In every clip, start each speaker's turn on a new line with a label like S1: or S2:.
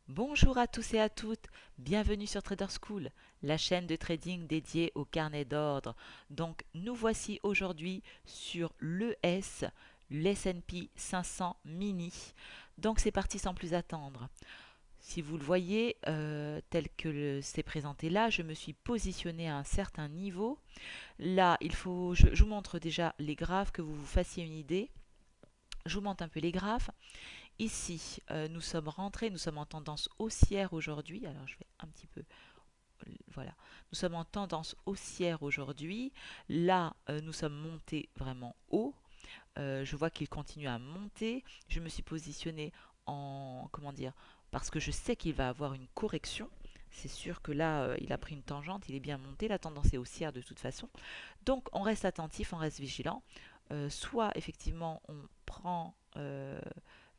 S1: Bonjour à tous et à toutes, bienvenue sur Trader School, la chaîne de trading dédiée au carnet d'ordre. Donc nous voici aujourd'hui sur l'ES, l'S&P 500 mini. Donc c'est parti sans plus attendre. Si vous le voyez, tel que c'est présenté là, je me suis positionné à un certain niveau. Là, je vous montre déjà les graphes, que vous vous fassiez une idée. Je vous montre un peu les graphes. Ici, nous sommes rentrés, nous sommes en tendance haussière aujourd'hui. Alors, je vais un petit peu. Voilà. Nous sommes en tendance haussière aujourd'hui. Là, nous sommes montés vraiment haut. Je vois qu'il continue à monter. Je me suis positionnée en. Comment dire? Parce que je sais qu'il va avoir une correction. C'est sûr que là, il a pris une tangente, il est bien monté. La tendance est haussière de toute façon. Donc, on reste attentif, on reste vigilant. Soit, effectivement, on prend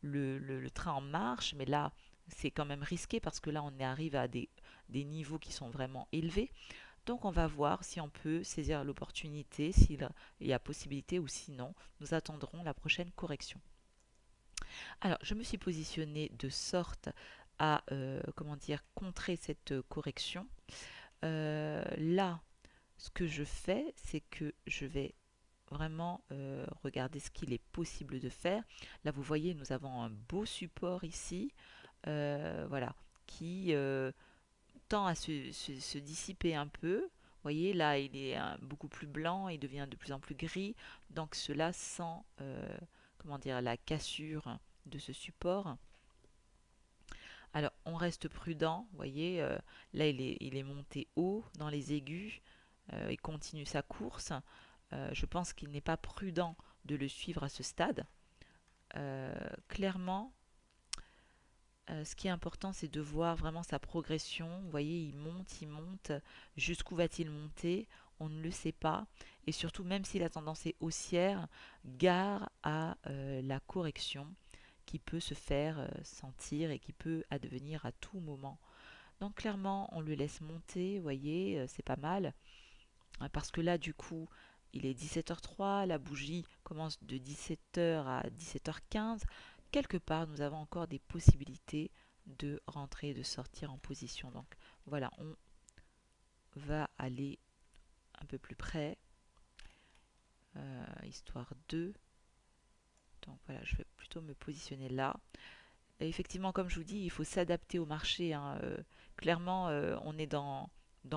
S1: le train en marche, mais là, c'est quand même risqué parce que là, on arrive à des niveaux qui sont vraiment élevés. Donc, on va voir si on peut saisir l'opportunité, s'il y a possibilité ou sinon, nous attendrons la prochaine correction. Alors, je me suis positionnée de sorte à, comment dire, contrer cette correction. Là, ce que je fais, c'est que je vais vraiment regarder ce qu'il est possible de faire. Là, vous voyez, nous avons un beau support ici, voilà, qui tend à se dissiper un peu. Vous voyez, là, il est beaucoup plus blanc, il devient de plus en plus gris. Donc, cela sent, comment dire, la cassure de ce support. Alors, on reste prudent. Vous voyez, là, il est monté haut dans les aigus. Il continue sa course. Je pense qu'il n'est pas prudent de le suivre à ce stade. Clairement, ce qui est important, c'est de voir vraiment sa progression. Vous voyez, il monte, il monte. Jusqu'où va-t-il monter? On ne le sait pas. Et surtout, même si la tendance est haussière, gare à la correction qui peut se faire sentir et qui peut advenir à tout moment. Donc clairement, on le laisse monter, vous voyez, c'est pas mal. Parce que là, du coup, il est 17h03, la bougie commence de 17h à 17h15. Quelque part, nous avons encore des possibilités de rentrer et de sortir en position. Donc voilà, on va aller un peu plus près, histoire de. Donc voilà, je vais plutôt me positionner là. Et effectivement, comme je vous dis, il faut s'adapter au marché, hein. Clairement, on est dans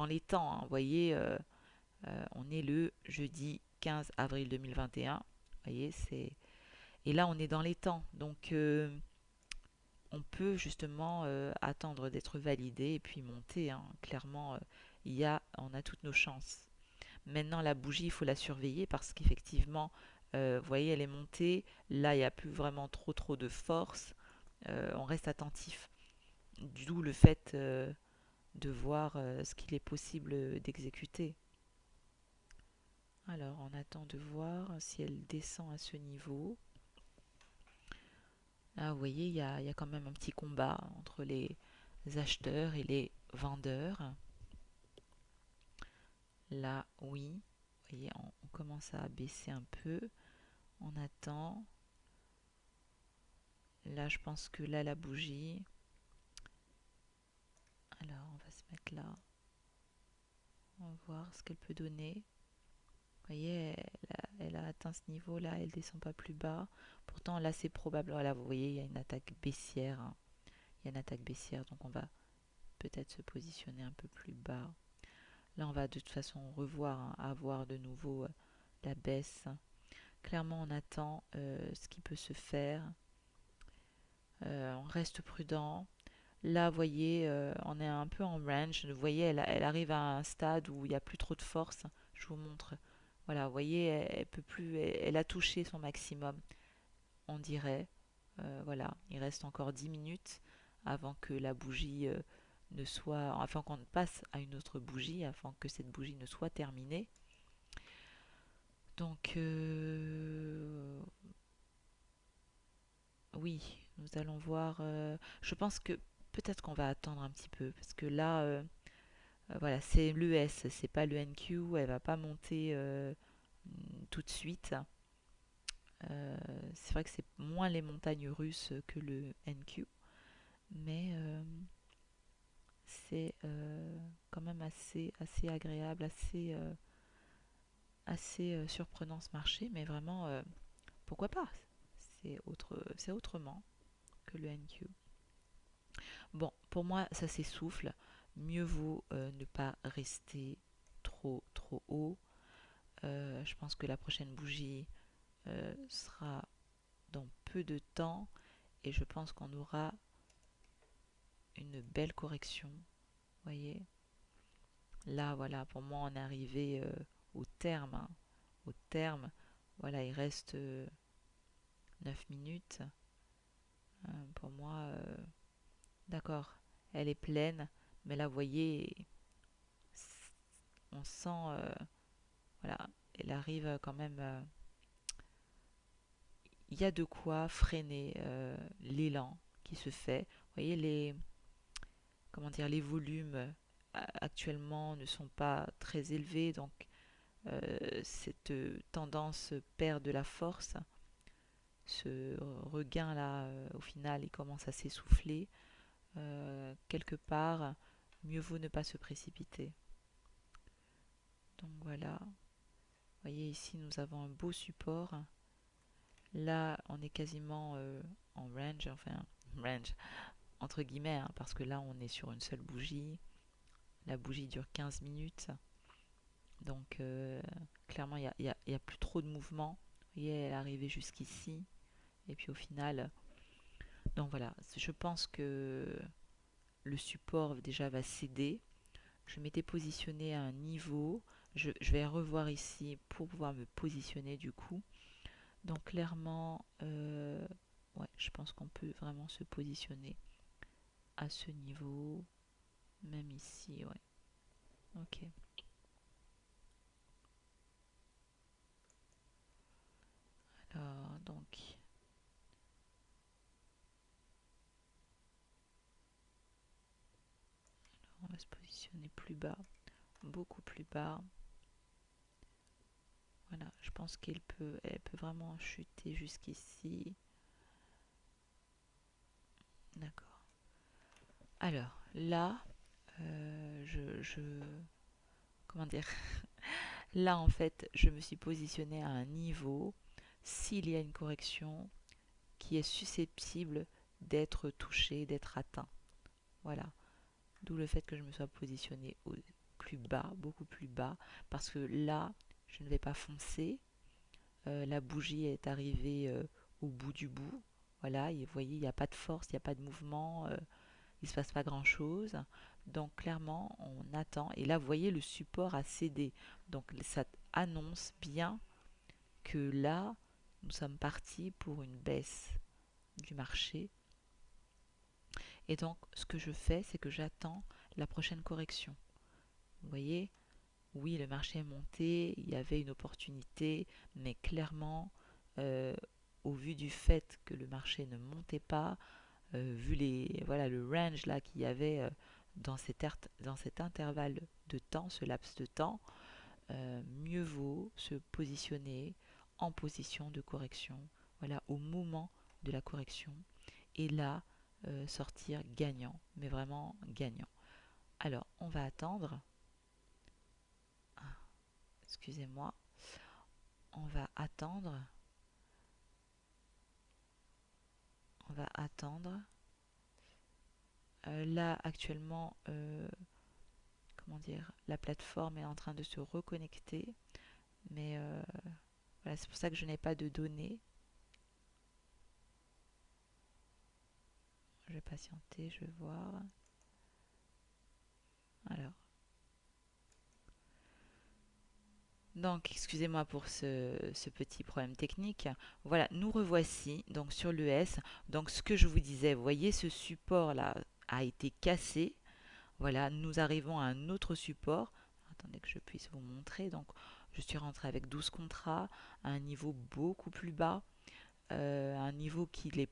S1: les temps, hein. Vous voyez, on est le jeudi 15 avril 2021. Vous voyez, c'est. Et là, on est dans les temps. Donc, on peut justement attendre d'être validé et puis monter, hein. Clairement, on a toutes nos chances. Maintenant, la bougie, il faut la surveiller parce qu'effectivement, vous voyez, elle est montée. Là, il n'y a plus vraiment trop de force. On reste attentif. D'où le fait de voir ce qu'il est possible d'exécuter. Alors, on attend de voir si elle descend à ce niveau. Là, vous voyez, il y a quand même un petit combat entre les acheteurs et les vendeurs. Là, oui, vous voyez, on commence à baisser un peu. On attend. Là, je pense que là, la bougie. Alors, on va se mettre là. On va voir ce qu'elle peut donner. Vous voyez, elle a atteint ce niveau-là, elle descend pas plus bas. Pourtant, là, c'est probable. Voilà, vous voyez, il y a une attaque baissière, hein. Il y a une attaque baissière, donc on va peut-être se positionner un peu plus bas. Là, on va de toute façon revoir, hein, avoir de nouveau la baisse. Clairement, on attend ce qui peut se faire. On reste prudent. Là, vous voyez, on est un peu en range. Vous voyez, elle arrive à un stade où il n'y a plus trop de force. Je vous montre. Voilà, vous voyez, elle peut plus. Elle a touché son maximum, on dirait. Voilà, il reste encore 10 minutes avant que la bougie ne soit. Enfin, qu'on passe à une autre bougie, afin que cette bougie ne soit terminée. Donc, oui, nous allons voir. Je pense que peut-être qu'on va attendre un petit peu parce que là, voilà, c'est l'ES, c'est pas le NQ, elle va pas monter tout de suite. C'est vrai que c'est moins les montagnes russes que le NQ. mais c'est quand même assez agréable, assez surprenant ce marché, mais vraiment, pourquoi pas? C'est autrement que le NQ. Bon, pour moi, ça s'essouffle. Mieux vaut ne pas rester trop haut. Je pense que la prochaine bougie sera dans peu de temps et je pense qu'on aura une belle correction. Vous voyez, là, voilà, pour moi, on est arrivé au terme, hein. Au terme, voilà, il reste 9 minutes. Pour moi, d'accord, elle est pleine, mais là, vous voyez, on sent, voilà, elle arrive quand même. Il y a de quoi freiner l'élan qui se fait. Vous voyez, comment dire, les volumes actuellement ne sont pas très élevés, donc cette tendance perd de la force. Ce regain-là, au final, il commence à s'essouffler. Quelque part, mieux vaut ne pas se précipiter. Donc voilà, vous voyez ici, nous avons un beau support. Là, on est quasiment en range, enfin, range entre guillemets, hein, parce que là, on est sur une seule bougie. La bougie dure 15 minutes. Donc, clairement, il y a plus trop de mouvement. Vous voyez, elle est arrivée jusqu'ici. Et puis au final, donc voilà, je pense que le support déjà va céder. Je m'étais positionnée à un niveau. Je vais revoir ici pour pouvoir me positionner du coup. Donc clairement, ouais, je pense qu'on peut vraiment se positionner à ce niveau. Même ici, ouais. Ok. Alors, donc, on va se positionner plus bas, beaucoup plus bas. Voilà, je pense elle peut vraiment chuter jusqu'ici. D'accord. Alors, là, comment dire? Là, en fait, je me suis positionnée à un niveau, s'il y a une correction, qui est susceptible d'être touché, d'être atteint. Voilà. D'où le fait que je me sois positionnée plus bas, beaucoup plus bas, parce que là, je ne vais pas foncer. La bougie est arrivée au bout du bout. Voilà, et vous voyez, il n'y a pas de force, il n'y a pas de mouvement, il ne se passe pas grand-chose. Donc clairement, on attend. Et là, vous voyez, le support a cédé. Donc ça annonce bien que là, nous sommes partis pour une baisse du marché. Et donc, ce que je fais, c'est que j'attends la prochaine correction. Vous voyez, oui, le marché est monté, il y avait une opportunité, mais clairement, euh, au vu du fait que le marché ne montait pas, vu voilà, le range là qu'il y avait dans cet intervalle de temps, ce laps de temps, mieux vaut se positionner en position de correction, voilà, au moment de la correction, et là, sortir gagnant, mais vraiment gagnant. Alors, on va attendre. Ah, excusez-moi. On va attendre. On va attendre. Là, actuellement, comment dire, la plateforme est en train de se reconnecter. Mais voilà, c'est pour ça que je n'ai pas de données. Je vais patienter, je vais voir. Alors, donc, excusez-moi pour ce petit problème technique. Voilà, nous revoici donc sur l'ES. Donc, ce que je vous disais, vous voyez, ce support-là a été cassé. Voilà, nous arrivons à un autre support. Attendez que je puisse vous montrer. Donc, je suis rentrée avec 12 contrats à un niveau beaucoup plus bas, un niveau qu'il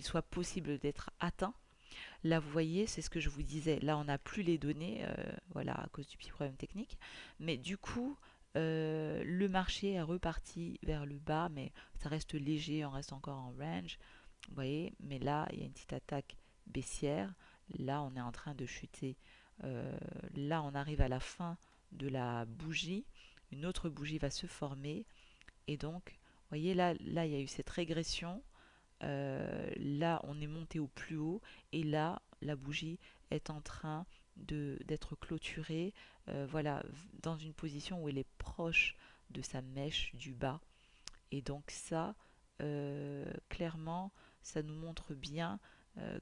S1: soit possible d'être atteint. Là, vous voyez, c'est ce que je vous disais. Là, on n'a plus les données, voilà, à cause du petit problème technique. Mais du coup, le marché est reparti vers le bas, mais ça reste léger, on reste encore en range. Vous voyez, mais là, il y a une petite attaque baissière. Là, on est en train de chuter. Euh, Là, on arrive à la fin de la bougie. Une autre bougie va se former. Et donc, vous voyez, là, il y a eu cette régression. Là, on est monté au plus haut. Et là, la bougie est en train d'être clôturée. Voilà, dans une position où elle est proche de sa mèche du bas. Et donc ça, clairement, ça nous montre bien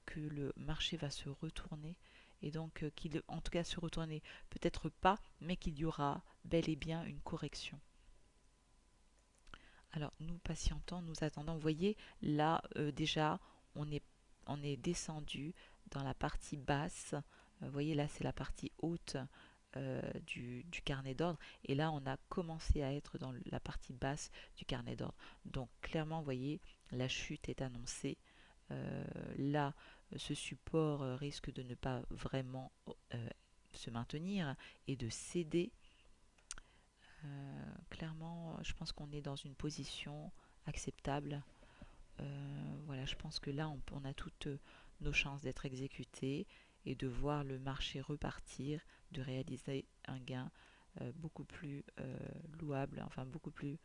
S1: que le marché va se retourner et donc qu'il, en tout cas se retourner, peut-être pas, mais qu'il y aura bel et bien une correction. Alors nous patientons, nous attendons. Vous voyez, là déjà, on est, on est descendu dans la partie basse. Vous voyez, là c'est la partie haute du carnet d'ordre. Et là, on a commencé à être dans la partie basse du carnet d'ordre. Donc clairement, vous voyez, la chute est annoncée. Là, ce support risque de ne pas vraiment se maintenir et de céder. Clairement, je pense qu'on est dans une position acceptable. Voilà, je pense que là, on a toutes nos chances d'être exécutés et de voir le marché repartir, de réaliser un gain beaucoup plus louable, enfin beaucoup plus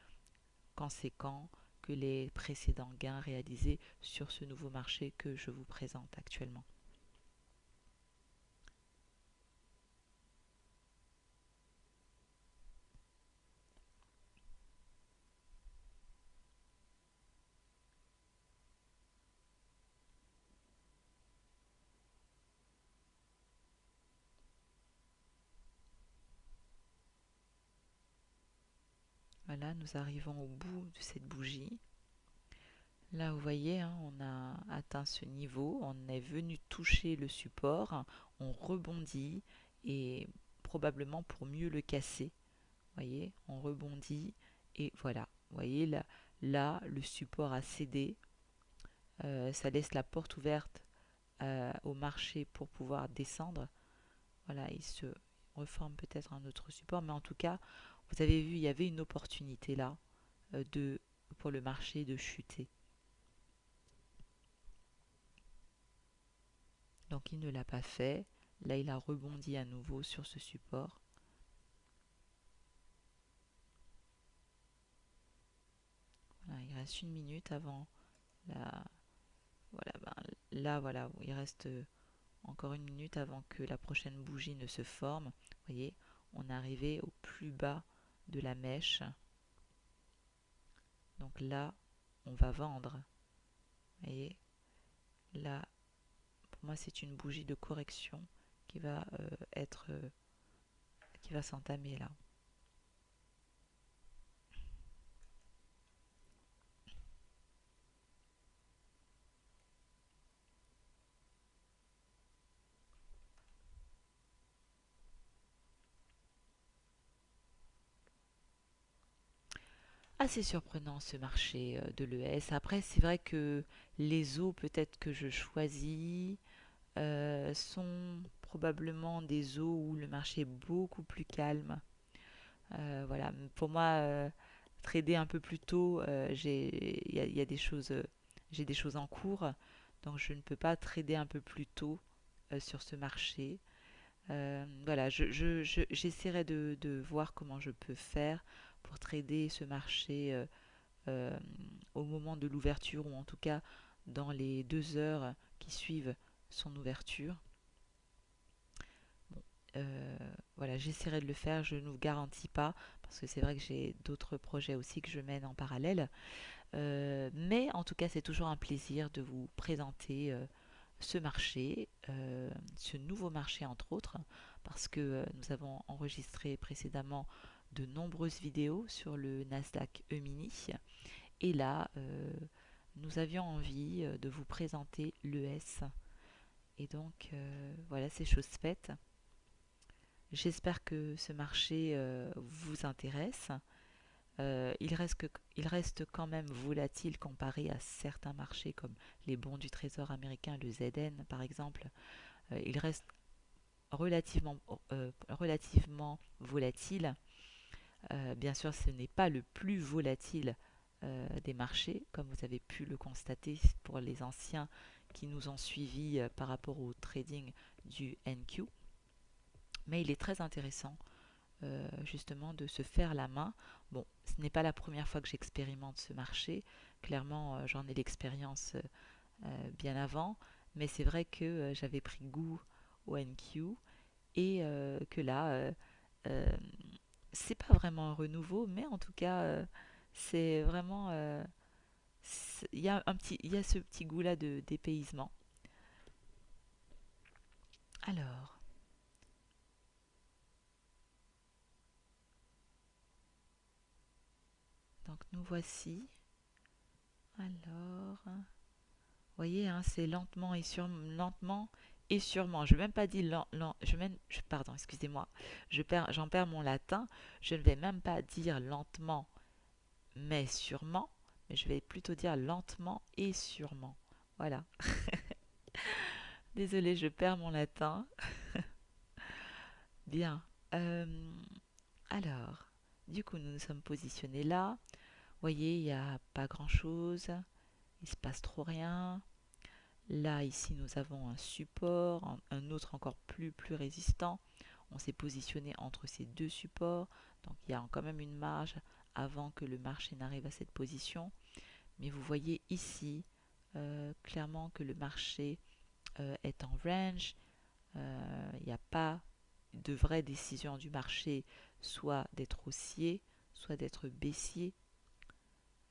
S1: conséquent que les précédents gains réalisés sur ce nouveau marché que je vous présente actuellement. Voilà, nous arrivons au bout de cette bougie. Là, vous voyez, hein, on a atteint ce niveau, on est venu toucher le support, on rebondit et probablement pour mieux le casser. Vous voyez, on rebondit et voilà. Vous voyez, là le support a cédé. Ça laisse la porte ouverte au marché pour pouvoir descendre. Voilà, il se reforme peut-être un autre support, mais en tout cas, vous avez vu, il y avait une opportunité là pour le marché de chuter. Donc il ne l'a pas fait. Là, il a rebondi à nouveau sur ce support. Voilà, il reste une minute avant la... Voilà, là, voilà, il reste encore une minute avant que la prochaine bougie ne se forme. Vous voyez, on est arrivé au plus bas de la mèche. Donc là, on va vendre. Vous voyez, là, pour moi, c'est une bougie de correction qui va qui va s'entamer là. Assez surprenant ce marché de l'ES. Après, c'est vrai que les eaux peut-être que je choisis sont probablement des eaux où le marché est beaucoup plus calme. Voilà, pour moi, trader un peu plus tôt, il y a des choses, j'ai des choses en cours, donc je ne peux pas trader un peu plus tôt sur ce marché. Voilà, j'essaierai de voir comment je peux faire pour trader ce marché euh, au moment de l'ouverture ou en tout cas dans les 2 heures qui suivent son ouverture. Bon, voilà, j'essaierai de le faire, je ne vous garantis pas parce que c'est vrai que j'ai d'autres projets aussi que je mène en parallèle. Mais en tout cas, c'est toujours un plaisir de vous présenter ce marché, ce nouveau marché entre autres, parce que nous avons enregistré précédemment de nombreuses vidéos sur le Nasdaq E-mini. Et là, nous avions envie de vous présenter l'ES. Et donc, voilà, c'est chose faite. J'espère que ce marché vous intéresse. Il reste quand même volatile comparé à certains marchés comme les bons du Trésor américain, le ZN par exemple. Il reste relativement volatile. Bien sûr, ce n'est pas le plus volatile des marchés, comme vous avez pu le constater pour les anciens qui nous ont suivis par rapport au trading du NQ. Mais il est très intéressant justement de se faire la main. Bon, ce n'est pas la première fois que j'expérimente ce marché. Clairement, j'en ai l'expérience bien avant, mais c'est vrai que j'avais pris goût au NQ et que là, euh, c'est pas vraiment un renouveau, mais en tout cas, c'est vraiment, il y a il y a ce petit goût-là de dépaysement. Alors, donc nous voici. Alors, vous voyez, hein, c'est lentement et sûrement. Je ne vais même pas dire pardon, excusez-moi. J'en perds mon latin. Je ne vais même pas dire lentement mais sûrement, mais je vais plutôt dire lentement et sûrement. Voilà. Désolée, je perds mon latin. Bien. Euh, alors, du coup, nous nous sommes positionnés là. Vous voyez, il n'y a pas grand-chose. Il se passe trop rien. Là, ici, nous avons un support, un autre encore plus résistant. On s'est positionné entre ces deux supports. Donc, il y a quand même une marge avant que le marché n'arrive à cette position. Mais vous voyez ici clairement que le marché est en range. Il n'y a pas de vraie décision du marché, soit d'être haussier, soit d'être baissier.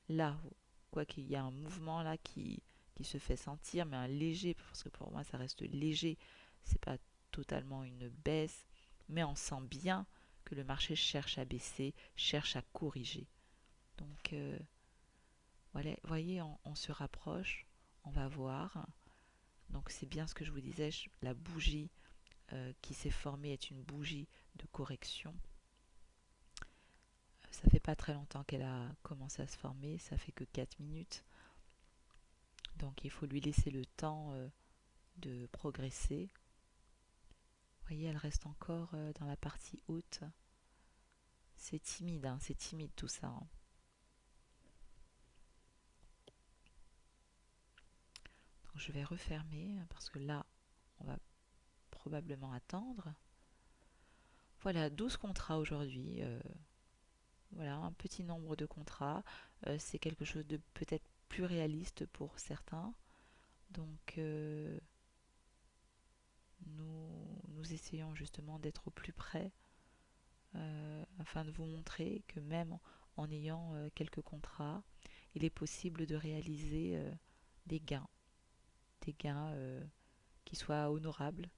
S1: Là, quoi qu'il y a un mouvement là qui se fait sentir, mais un léger, parce que pour moi ça reste léger, c'est pas totalement une baisse, mais on sent bien que le marché cherche à baisser, cherche à corriger. Donc, voilà, voyez, on se rapproche, on va voir. Donc c'est bien ce que je vous disais, la bougie qui s'est formée est une bougie de correction. Ça fait pas très longtemps qu'elle a commencé à se former, ça fait que 4 minutes. Donc il faut lui laisser le temps de progresser. Vous voyez, elle reste encore dans la partie haute. C'est timide, hein, c'est timide tout ça, hein. Donc je vais refermer parce que là, on va probablement attendre. Voilà, 12 contrats aujourd'hui. Voilà, un petit nombre de contrats. C'est quelque chose de peut-être plus réaliste pour certains. Donc, nous essayons justement d'être au plus près afin de vous montrer que même en ayant quelques contrats, il est possible de réaliser des gains, des gains qui soient honorables.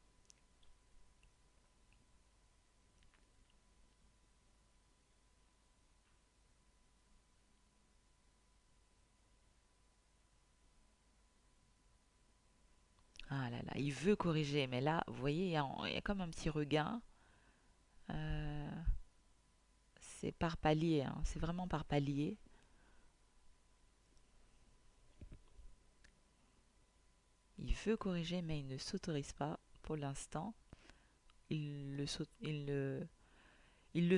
S1: Ah là là, il veut corriger, mais là, vous voyez, il y a comme un petit regain. Euh, c'est par palier, hein, c'est vraiment par palier. Il veut corriger, mais il ne s'autorise pas pour l'instant. Il le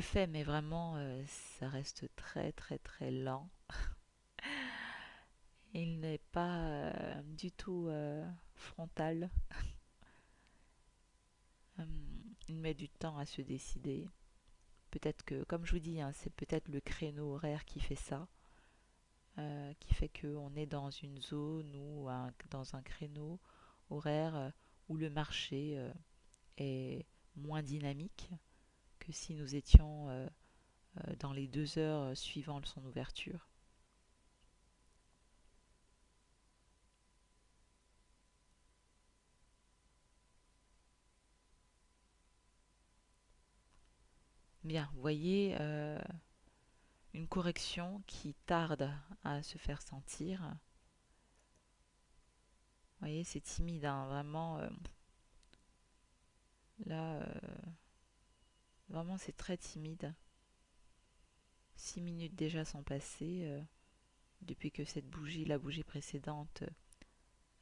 S1: fait, mais vraiment, ça reste très lent. Il n'est pas du tout frontal. Il met du temps à se décider. Peut-être que, comme je vous dis, hein, c'est peut-être le créneau horaire qui fait ça, qui fait qu'on est dans une zone ou dans un créneau horaire où le marché est moins dynamique que si nous étions dans les 2 heures suivant son ouverture. Bien, vous voyez, une correction qui tarde à se faire sentir. Vous voyez, c'est timide, hein, vraiment. Là, vraiment, c'est très timide. 6 minutes déjà sont passées depuis que cette bougie, la bougie précédente,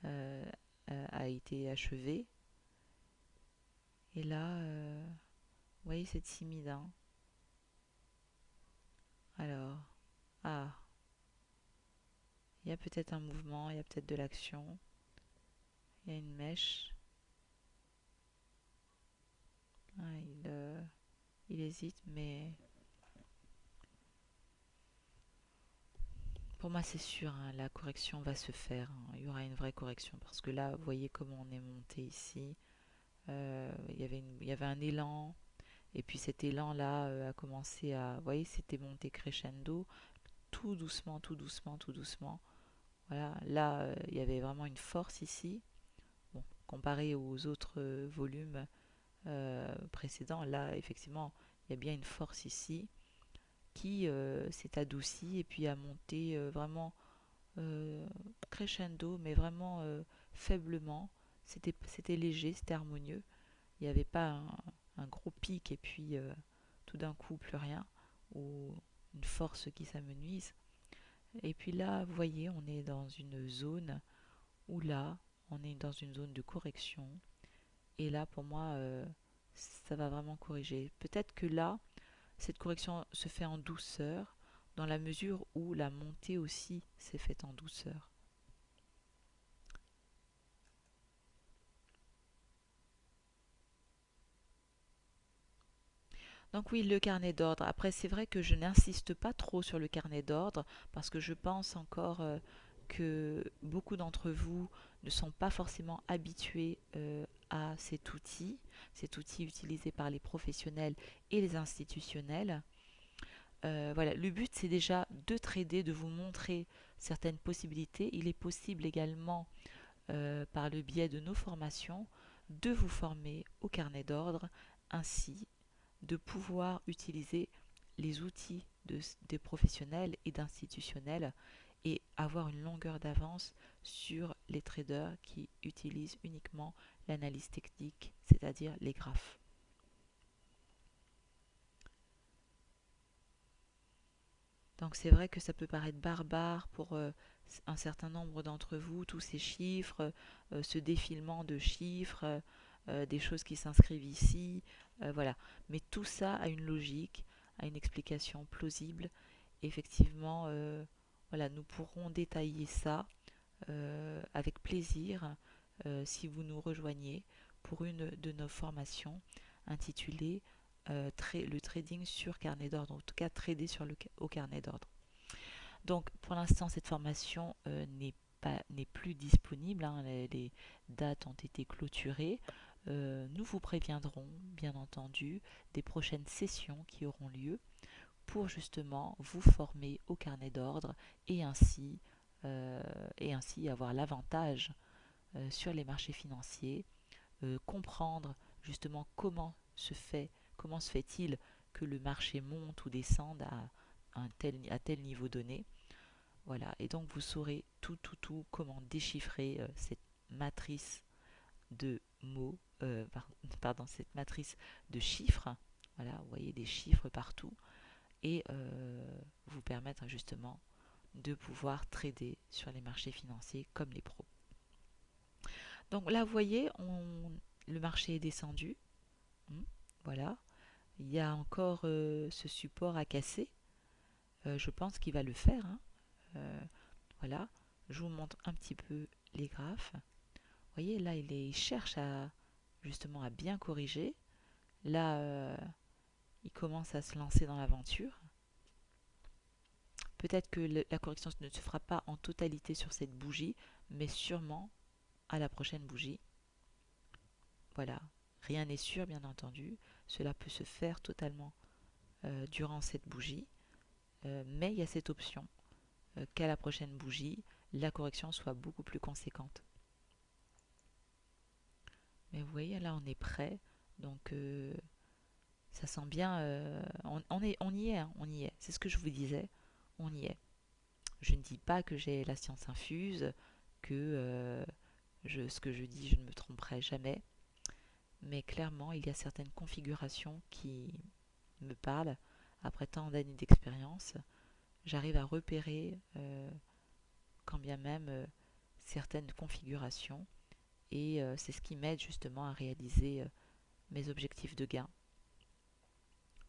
S1: euh, a été achevée. Et là, vous voyez, c'est timide, hein. Alors, ah. Il y a peut-être un mouvement, il y a peut-être de l'action, il y a une mèche. Ah, il hésite, mais pour moi c'est sûr, hein, la correction va se faire, hein. Il y aura une vraie correction parce que là, vous voyez comment on est monté ici. Il y avait un élan, et puis cet élan-là a commencé à, vous voyez, c'était monté crescendo, tout doucement, tout doucement, tout doucement. Voilà, là, il y avait vraiment une force ici. Bon, comparé aux autres volumes précédents, là, effectivement, il y a bien une force ici qui s'est adoucie et puis a monté vraiment euh, crescendo, mais vraiment faiblement. C'était léger, c'était harmonieux. Il n'y avait pas un gros pic et puis tout d'un coup plus rien, ou une force qui s'amenuise. Et puis là, vous voyez, on est dans une zone où là, on est dans une zone de correction. Et là, pour moi, ça va vraiment corriger. Peut-être que là, cette correction se fait en douceur, dans la mesure où la montée aussi s'est faite en douceur. Donc oui, le carnet d'ordre. Après, c'est vrai que je n'insiste pas trop sur le carnet d'ordre parce que je pense encore que beaucoup d'entre vous ne sont pas forcément habitués à cet outil utilisé par les professionnels et les institutionnels. Voilà, le but c'est déjà de trader, de vous montrer certaines possibilités. Il est possible également, par le biais de nos formations, de vous former au carnet d'ordre, ainsi de pouvoir utiliser les outils des professionnels et d'institutionnels et avoir une longueur d'avance sur les traders qui utilisent uniquement l'analyse technique, c'est-à-dire les graphes. Donc c'est vrai que ça peut paraître barbare pour un certain nombre d'entre vous, tous ces chiffres, ce défilement de chiffres, des choses qui s'inscrivent ici, voilà. Mais tout ça a une logique, a une explication plausible. Effectivement, voilà, nous pourrons détailler ça avec plaisir si vous nous rejoignez pour une de nos formations intitulée le trading sur carnet d'ordre, en tout cas trader au carnet d'ordre. Donc pour l'instant cette formation n'est plus disponible, hein, les dates ont été clôturées. Nous vous préviendrons bien entendu des prochaines sessions qui auront lieu pour justement vous former au carnet d'ordre et ainsi, euh, et ainsi avoir l'avantage sur les marchés financiers, comprendre justement comment se fait-il que le marché monte ou descende à tel niveau donné. Voilà, et donc vous saurez tout, comment déchiffrer cette matrice de mots, pardon, cette matrice de chiffres. Voilà, vous voyez des chiffres partout et vous permettre justement de pouvoir trader sur les marchés financiers comme les pros. Donc là, vous voyez, le marché est descendu. Voilà. Il y a encore ce support à casser. Je pense qu'il va le faire, hein. Euh, voilà. Je vous montre un petit peu les graphes. Vous voyez, là, il cherche justement à bien corriger. Là, il commence à se lancer dans l'aventure. Peut-être que la correction ne se fera pas en totalité sur cette bougie, mais sûrement à la prochaine bougie. Voilà. Rien n'est sûr, bien entendu. Cela peut se faire totalement durant cette bougie. Mais il y a cette option qu'à la prochaine bougie, la correction soit beaucoup plus conséquente. Mais vous voyez, là, on est prêt. Donc, ça sent bien. On y est, hein, on y est. C'est ce que je vous disais. On y est. Je ne dis pas que j'ai la science infuse, que ce que je dis, je ne me tromperai jamais. Mais clairement, il y a certaines configurations qui me parlent. Après tant d'années d'expérience, j'arrive à repérer, quand bien même, certaines configurations. Et c'est ce qui m'aide justement à réaliser mes objectifs de gain.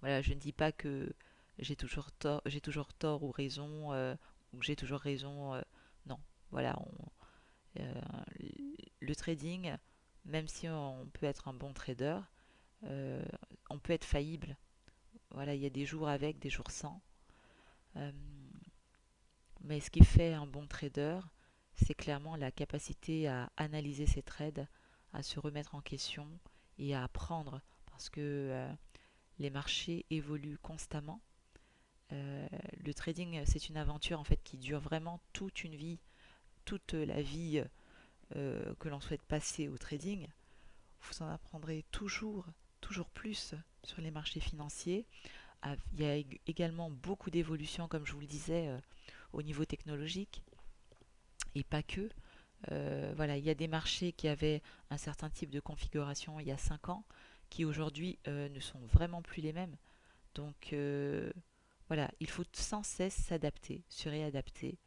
S1: Voilà, je ne dis pas que j'ai toujours tort ou raison, ou que j'ai toujours raison. voilà, euh, le trading, même si on peut être un bon trader, euh, on peut être faillible. Voilà, il y a des jours avec, des jours sans. Euh, mais ce qui fait un bon trader, c'est clairement la capacité à analyser ses trades, à se remettre en question et à apprendre parce que les marchés évoluent constamment. Euh, le trading, c'est une aventure en fait qui dure vraiment toute une vie, toute la vie que l'on souhaite passer au trading. Vous en apprendrez toujours, toujours plus sur les marchés financiers. Il y a également beaucoup d'évolutions, comme je vous le disais, au niveau technologique et pas que. Voilà, il y a des marchés qui avaient un certain type de configuration il y a 5 ans qui aujourd'hui ne sont vraiment plus les mêmes. Donc voilà, il faut sans cesse s'adapter, se réadapter,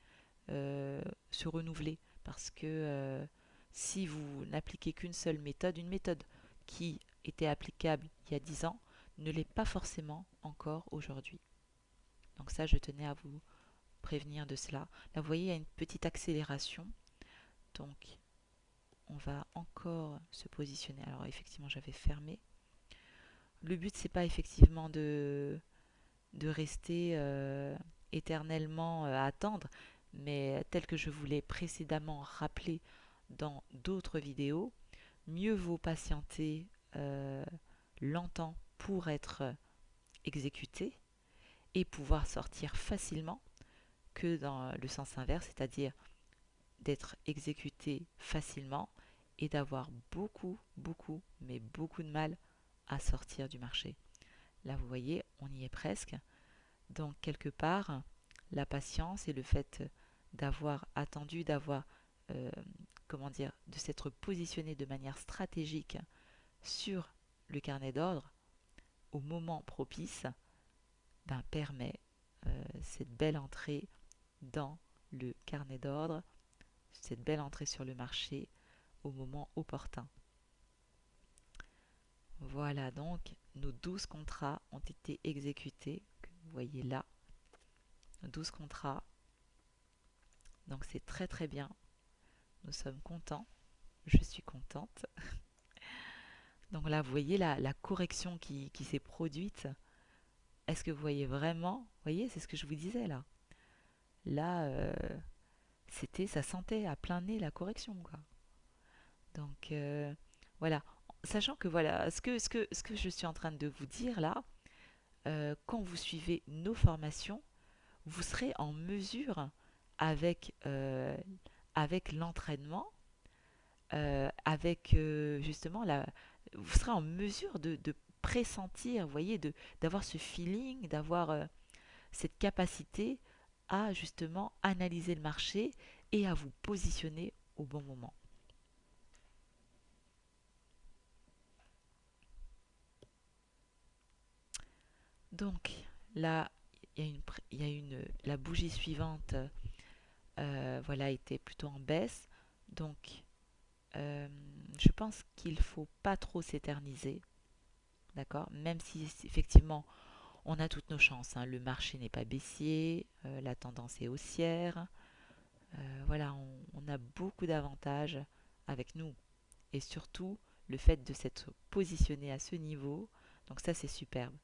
S1: se renouveler parce que si vous n'appliquez qu'une seule méthode, une méthode qui était applicable il y a 10 ans ne l'est pas forcément encore aujourd'hui. Donc ça, je tenais à vous prévenir de cela. Là, vous voyez, il y a une petite accélération. Donc, on va encore se positionner. Alors, effectivement, j'avais fermé. Le but, c'est pas effectivement de rester éternellement à attendre, mais tel que je vous l'ai précédemment rappelé dans d'autres vidéos, mieux vaut patienter longtemps pour être exécuté et pouvoir sortir facilement que dans le sens inverse, c'est-à-dire d'être exécuté facilement et d'avoir beaucoup, beaucoup, mais beaucoup de mal à sortir du marché. Là, vous voyez, on y est presque. Donc, quelque part, la patience et le fait d'avoir attendu, d'avoir, euh, comment dire, de s'être positionné de manière stratégique sur le carnet d'ordre au moment propice, ben, permet cette belle entrée dans le carnet d'ordre, cette belle entrée sur le marché au moment opportun. Voilà donc, nos 12 contrats ont été exécutés, que vous voyez là, 12 contrats. Donc c'est très très bien, nous sommes contents, je suis contente. Donc là, vous voyez la correction qui s'est produite. Est-ce que vous voyez vraiment? Vous voyez, c'est ce que je vous disais là. Là, ça sentait à plein nez la correction, quoi. Donc voilà, sachant que voilà, ce que je suis en train de vous dire là, quand vous suivez nos formations, vous serez en mesure avec, avec l'entraînement, avec justement vous serez en mesure de pressentir, vous voyez, d'avoir ce feeling, d'avoir cette capacité à justement analyser le marché et à vous positionner au bon moment. Donc là, la bougie suivante, voilà, était plutôt en baisse. Donc, euh, je pense qu'il faut pas trop s'éterniser, d'accord? Même si effectivement, on a toutes nos chances, hein. Le marché n'est pas baissier, la tendance est haussière. Voilà, on a beaucoup d'avantages avec nous. Et surtout, le fait de s'être positionné à ce niveau, donc ça, c'est superbe.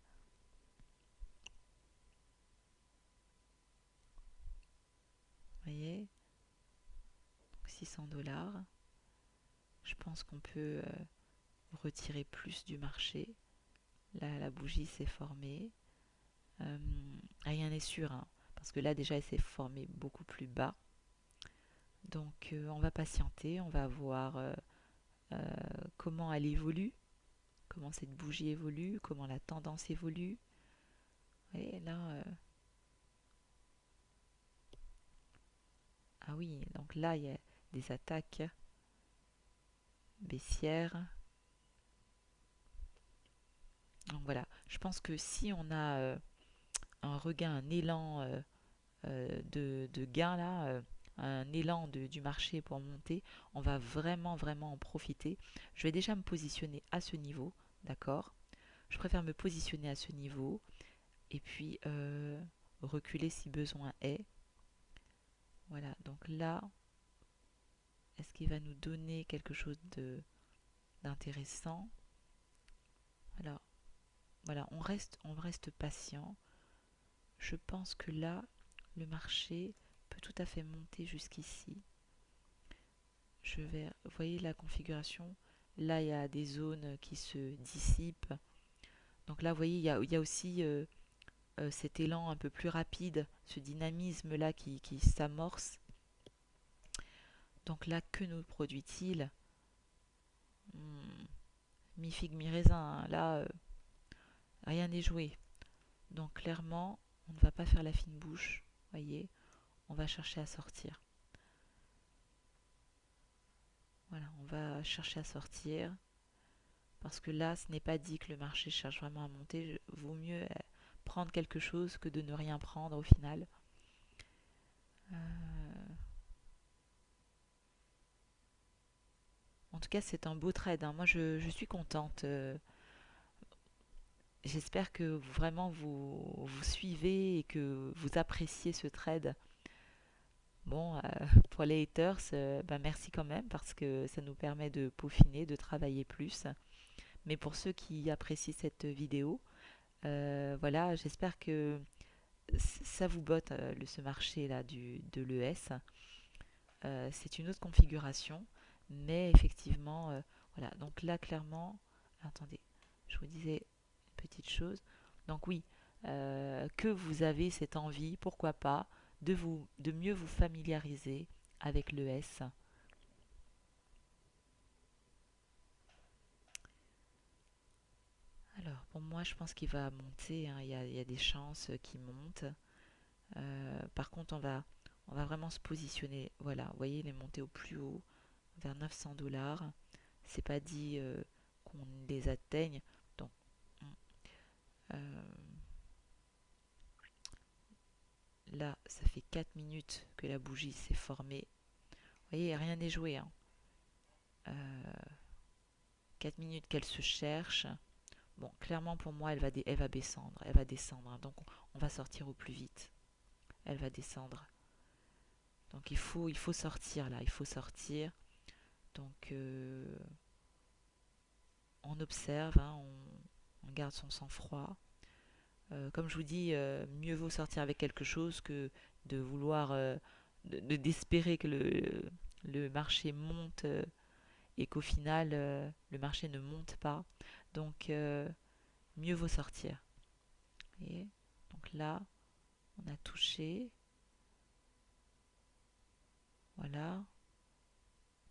S1: Vous voyez? 600 $. Je pense qu'on peut retirer plus du marché. Là, la bougie s'est formée. Euh, Rien n'est sûr, hein, parce que là, déjà, elle s'est formée beaucoup plus bas. Donc, on va patienter, on va voir euh, comment elle évolue, comment cette bougie évolue, comment la tendance évolue. Et là, ah oui, donc là, il y a des attaques baissières. Donc voilà, je pense que si on a un regain, un élan de gain là, un élan du marché pour monter, on va vraiment vraiment en profiter. Je vais déjà me positionner à ce niveau, d'accord? Je préfère me positionner à ce niveau et puis reculer si besoin est. Voilà, donc là, est-ce qu'il va nous donner quelque chose d'intéressant? Alors, voilà, on reste patient. Je pense que là, le marché peut tout à fait monter jusqu'ici. Vous voyez la configuration? Là, il y a des zones qui se dissipent. Donc là, vous voyez, il y a aussi cet élan un peu plus rapide, ce dynamisme-là qui s'amorce. Donc là, que nous produit-il? Hmm, Mi-figue, mi-raisin, hein. Là, rien n'est joué. Donc clairement, on ne va pas faire la fine bouche. Voyez, on va chercher à sortir. Voilà, on va chercher à sortir. Parce que là, ce n'est pas dit que le marché cherche vraiment à monter. Vaut mieux prendre quelque chose que de ne rien prendre au final. Euh, En tout cas, c'est un beau trade, hein. Moi, je suis contente. J'espère que vraiment vous suivez et que vous appréciez ce trade. Bon, pour les haters, bah, merci quand même parce que ça nous permet de peaufiner, de travailler plus. Mais pour ceux qui apprécient cette vidéo, voilà, j'espère que ça vous botte ce marché-là de l'ES. C'est une autre configuration, mais effectivement, voilà. Donc là, clairement, attendez, je vous disais une petite chose. Donc oui, que vous avez cette envie, pourquoi pas, de mieux vous familiariser avec l'ES. Alors, pour moi, je pense qu'il va monter, hein. Il y a des chances qu'il monte. Par contre, on va vraiment se positionner. Voilà, vous voyez, il est monté au plus haut, vers 900 $. C'est pas dit qu'on les atteigne. Donc, euh, là, ça fait 4 minutes que la bougie s'est formée. Vous voyez, rien n'est joué, hein. Euh, 4 minutes qu'elle se cherche. Bon, clairement, pour moi, elle va descendre. Elle va descendre, hein. Donc, on va sortir au plus vite. Elle va descendre. Donc, il faut sortir là. Il faut sortir. Donc, on observe, hein, on garde son sang-froid. Comme je vous dis, mieux vaut sortir avec quelque chose que de vouloir, d'espérer que le marché monte et qu'au final, le marché ne monte pas. Donc, mieux vaut sortir. Et donc là, on a touché. Voilà.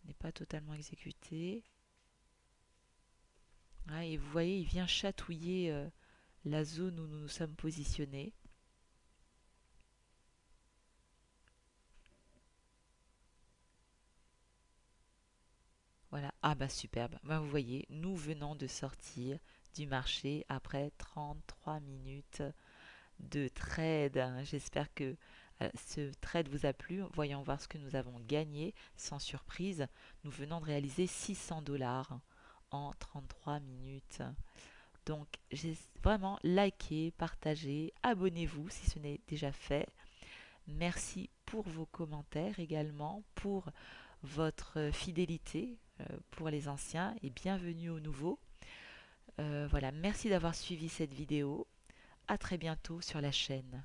S1: On n'est pas totalement exécuté. Ah, et vous voyez, il vient chatouiller la zone où nous nous sommes positionnés. Voilà. Ah bah superbe. Bah, vous voyez, nous venons de sortir du marché après 33 minutes de trade, hein. J'espère que ce trade vous a plu. Voyons voir ce que nous avons gagné. Sans surprise, nous venons de réaliser 600 $ en 33 minutes. Donc, j'ai vraiment liké, partagé, abonnez-vous si ce n'est déjà fait. Merci pour vos commentaires également, pour votre fidélité pour les anciens et bienvenue aux nouveaux. Voilà, merci d'avoir suivi cette vidéo. À très bientôt sur la chaîne.